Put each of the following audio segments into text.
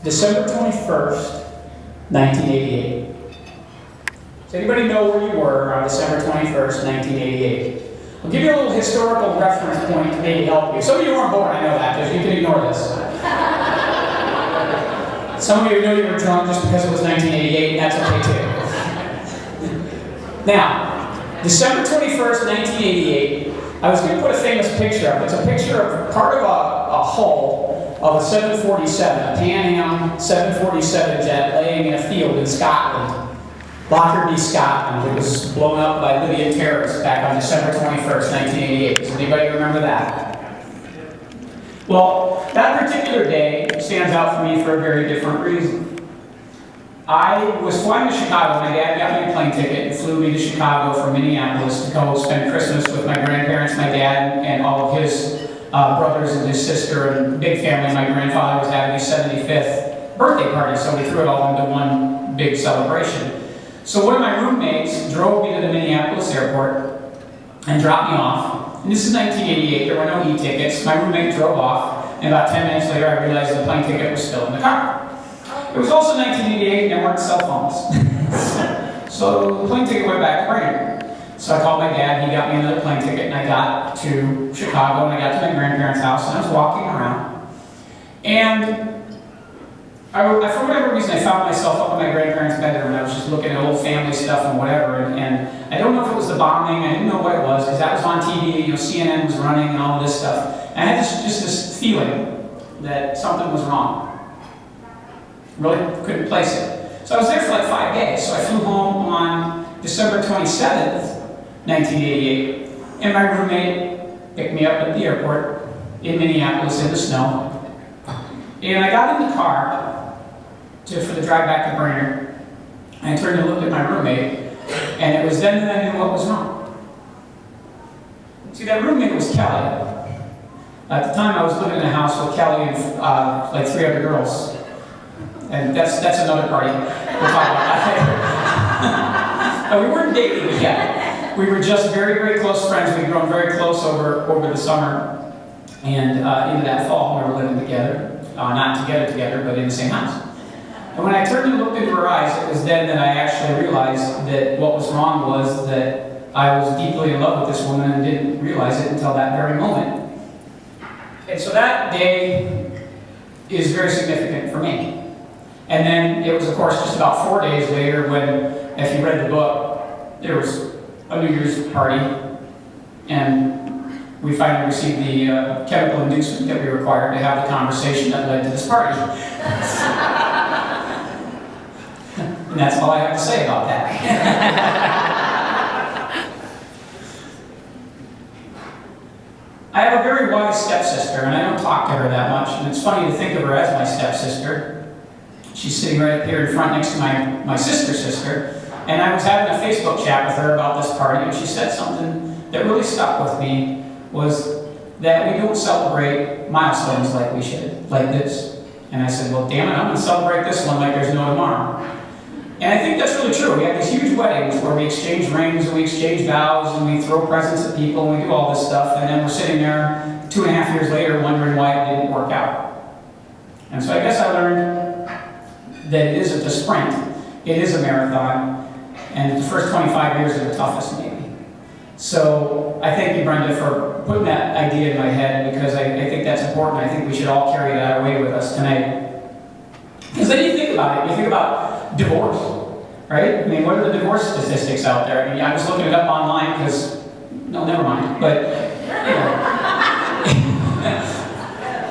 December 21st, 1988. Does anybody know where you were on December 21st, 1988? I'll give you a little historical reference point to maybe help you. Some of you weren't born, I know that, because you can ignore this. Some of you know you were drunk just because it was 1988, and that's okay too. Now, December 21st, 1988, I was going to put a famous picture up. It's a picture of part of a hull of a 747, a Pan Am 747 jet laying in a field in Scotland, Lockerbie, Scotland. It was blown up by Libyan terrorists back on December 21st, 1988. Does anybody remember that? Well, that particular day stands out for me for a very different reason. I was flying to Chicago. My dad got me a plane ticket and flew me to Chicago from Minneapolis to go spend Christmas with my grandparents, my dad, and all of his brothers and his sister, and big family. My grandfather was having his 75th birthday party, so we threw it all into one big celebration. So one of my roommates drove me to the Minneapolis airport and dropped me off. And this is 1988, there were no e-tickets. My roommate drove off, and about 10 minutes later I realized the plane ticket was still in the car. It was also 1988 and there weren't cell phones. So the plane ticket went back to Brainerd. So I called my dad, he got me another plane ticket, and I got to Chicago, and I got to my grandparents' house, and I was walking around. And for whatever reason, I found myself up in my grandparents' bedroom, and I was just looking at old family stuff and whatever, and I don't know if it was the bombing, I didn't know what it was, because that was on TV, CNN was running and all of this stuff. And I had just this feeling that something was wrong. Really couldn't place it. So I was there for like 5 days. So I flew home on December 27th, 1988, and my roommate picked me up at the airport in Minneapolis in the snow. And I got in the car for the drive back to Brainerd, and I turned and looked at my roommate, and it was then that I knew what was wrong. See, that roommate was Kelly. At the time I was living in a house with Kelly and like 3 other girls. And that's another party. We'll talk about that later. We weren't dating yet. We were just very, very close friends. We'd grown very close over the summer. And into that fall, we were living together. Not together, but in the same house. And when I turned and looked into her eyes, it was then that I actually realized that what was wrong was that I was deeply in love with this woman and didn't realize it until that very moment. And so that day is very significant for me. And then it was, of course, just about 4 days later when, if you read the book, there was a New Year's party, and we finally received the chemical inducement that we required to have the conversation that led to this party. And that's all I have to say about that. I have a very wise stepsister, and I don't talk to her that much, and it's funny to think of her as my stepsister. She's sitting right up here in front next to my sister's sister, and I was having a Facebook chat with her about this party, and she said something that really stuck with me, was that we don't celebrate milestones like we should, like this. And I said, well, damn it, I'm going to celebrate this one like there's no tomorrow. And I think that's really true. We have these huge weddings where we exchange rings, and we exchange vows, and we throw presents at people, and we do all this stuff, and then we're sitting there 2.5 years later wondering why it didn't work out. And so I guess I learned that it isn't a sprint, it is a marathon, and the first 25 years are the toughest maybe. So I thank you, Brenda, for putting that idea in my head, because I think that's important. I think we should all carry that away with us tonight. Because then you think about it, you think about divorce, right? I mean, what are the divorce statistics out there? I mean, I was looking it up online because, no, never mind, but, you know.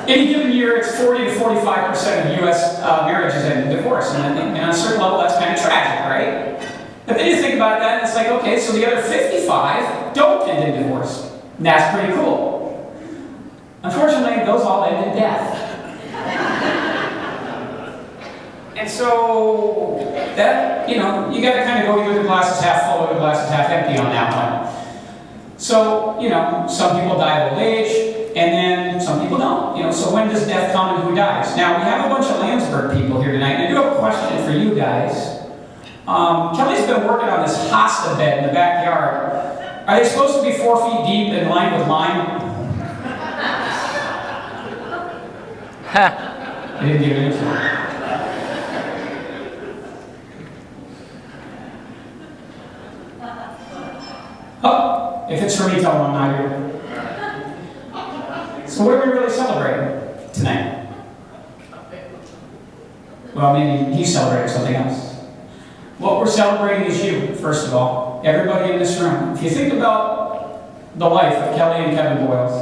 Any given year, it's 40 to 45% of U.S. marriages end in divorce, and on a certain level, that's kind of tragic, right? But then you think about that, and it's like, okay, so the other 55 don't end in divorce. And that's pretty cool. Unfortunately, those all end in death. And so, that, you know, you got to kind of go either the glass is half full or the glass is half empty on that one. So, you know, some people die of old age, and then some people don't. You know, so when does death come and who dies? Now, we have a bunch of Landsberg people here tonight, and I do have a question for you guys. Kelly's been working on this hosta bed in the backyard. Are they supposed to be 4 feet deep and lined with lime? I didn't give an answer. If it's for me, tell them I'm not here. So what are we really celebrating tonight? Well, maybe he's celebrating something else. What we're celebrating is you, first of all. Everybody in this room. If you think about the life of Kelly and Kevin Boyles,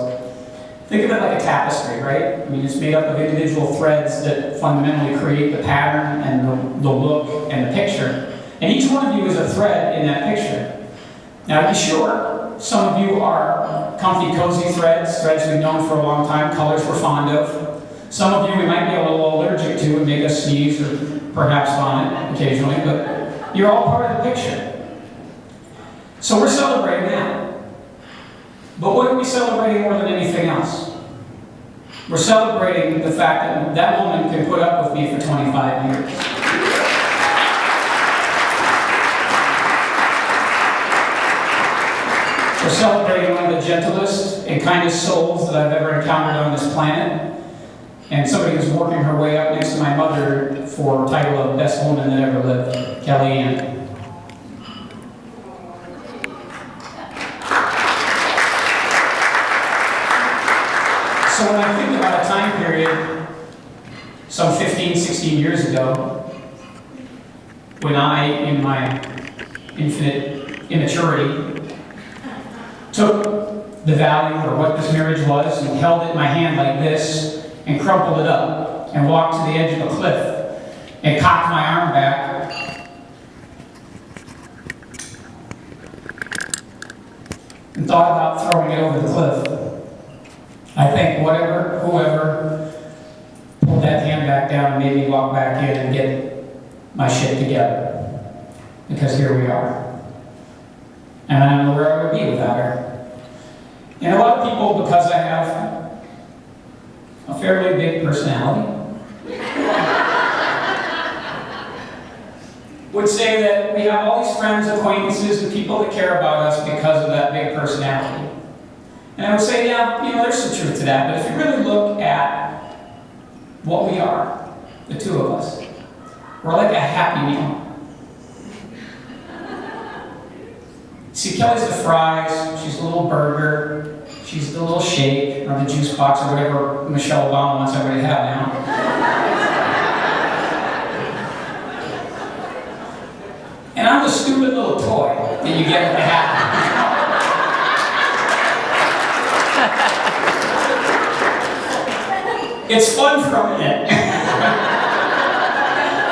think of it like a tapestry, right? I mean, it's made up of individual threads that fundamentally create the pattern and the look and the picture. And each one of you is a thread in that picture. Now, be sure, some of you are comfy, cozy threads we've known for a long time, colors we're fond of. Some of you we might be a little allergic to and make us sneeze or perhaps vomit occasionally, but you're all part of the picture. So we're celebrating that. But what are we celebrating more than anything else? We're celebrating the fact that that woman can put up with me for 25 years. We're celebrating one of the gentlest and kindest souls that I've ever encountered on this planet. And somebody who's working her way up next to my mother for the title of Best Woman That Ever Lived, Kelly Ann. So when I think about a time period, some 15, 16 years ago, when I, in my infinite immaturity, took the value or what this marriage was and held it in my hand like this and crumpled it up and walked to the edge of a cliff and cocked my arm back and thought about throwing it over the cliff. I think whoever pulled that hand back down and made me walk back in and get my shit together. Because here we are. And I don't know where I would be without her. And a lot of people, because I have a fairly big personality, would say that we have all these friends, acquaintances, and people that care about us because of that big personality. And I would say, yeah, there's some truth to that, but if you really look at what we are, the two of us, we're like a happy meal. See, Kelly's the fries, she's the little burger, she's the little shake, or the juice box, or whatever Michelle Obama wants everybody to have now. And I'm the stupid little toy that you get at the hat. It's fun for a minute.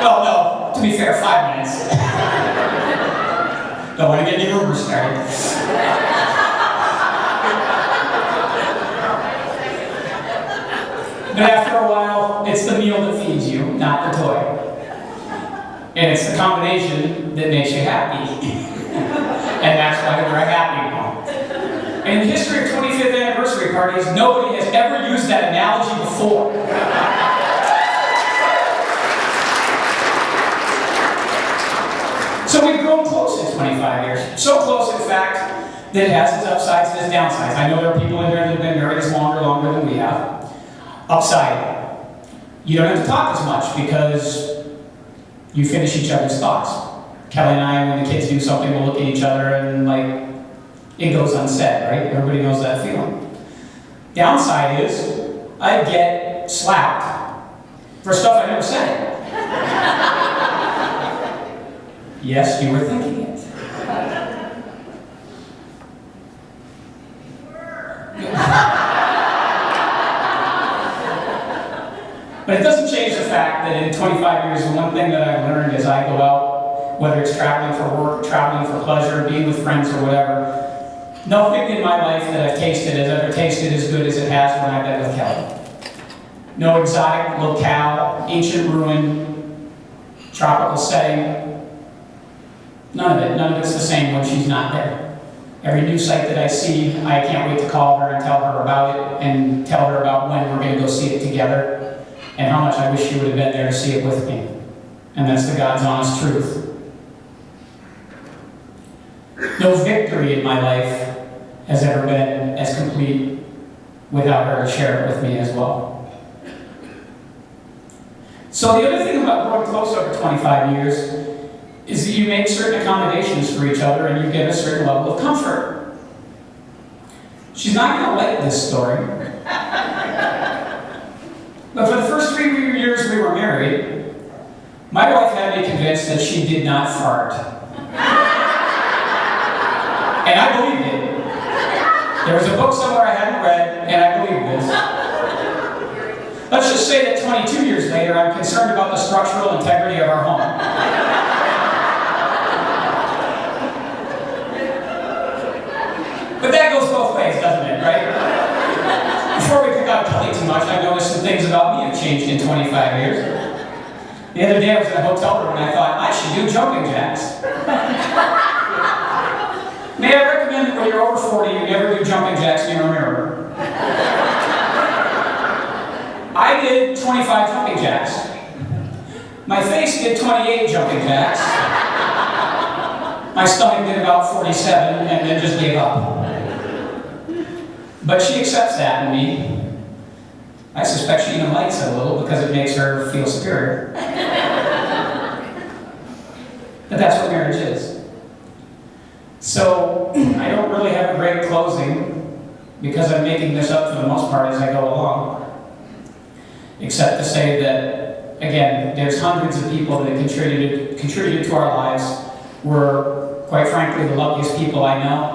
Well, no, to be fair, 5 minutes. Don't want to get any rumors started. But after a while, it's the meal that feeds you, not the toy. And it's the combination that makes you happy. And that's why we're a happy meal. In the history of 25th anniversary parties, nobody has ever used that analogy before. So we've grown close in 25 years. So close, in fact, that it has its upsides and its downsides. I know there are people in here that have been married as longer than we have. Upside, you don't have to talk as much because you finish each other's thoughts. Kelly and I, when the kids do something, we'll look at each other and it goes unsaid, right? Everybody knows that feeling. Downside is, I get slapped for stuff I never said. Yes, you were thinking it. But it doesn't change the fact that in 25 years, the one thing that I've learned as I go out, whether it's traveling for work, traveling for pleasure, being with friends or whatever, nothing in my life that I've tasted has ever tasted as good as it has when I've been with Kelly. No exotic locale, ancient ruin, tropical setting. None of it's the same when she's not there. Every new site that I see, I can't wait to call her and tell her about it and tell her about when we're going to go see it together and how much I wish she would have been there to see it with me. And that's the God's honest truth. No victory in my life has ever been as complete without her to share it with me as well. So the other thing about growing close over 25 years is that you make certain accommodations for each other and you get a certain level of comfort. She's not going to like this story. But for the first 3 years we were married, my wife had me convinced that she did not fart. And I believed it. There was a book somewhere I hadn't read, and I believed this. Let's just say that 22 years later, I'm concerned about the structural integrity of our home. But that goes both ways, doesn't it, right? Before we pick on Kelly too much, I noticed some things about me have changed in 25 years. The other day I was in a hotel room and I thought, I should do jumping jacks. May I recommend that when you're over 40, you never do jumping jacks near a mirror. I did 25 jumping jacks. My face did 28 jumping jacks. My stomach did about 47 and then just gave up. But she accepts that in me. I suspect she even likes it a little because it makes her feel superior. But that's what marriage is. So, I don't really have a great closing because I'm making this up for the most part as I go along. Except to say that, again, there's hundreds of people that contributed to our lives. We're, quite frankly, the luckiest people I know.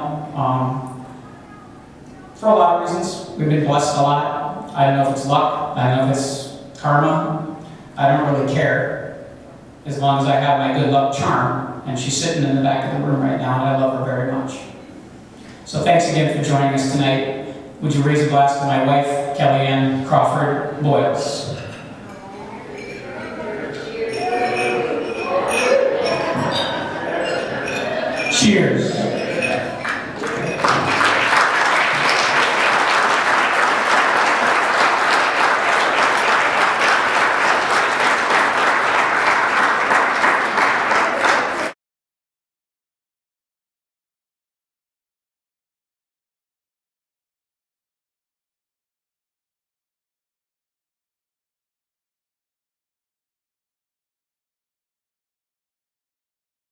For a lot of reasons. We've been blessed a lot. I don't know if it's luck. I don't know if it's karma. I don't really care. As long as I have my good luck charm. And she's sitting in the back of the room right now, and I love her very much. So thanks again for joining us tonight. Would you raise a glass to my wife, Kellyanne Crawford Boyles? Cheers.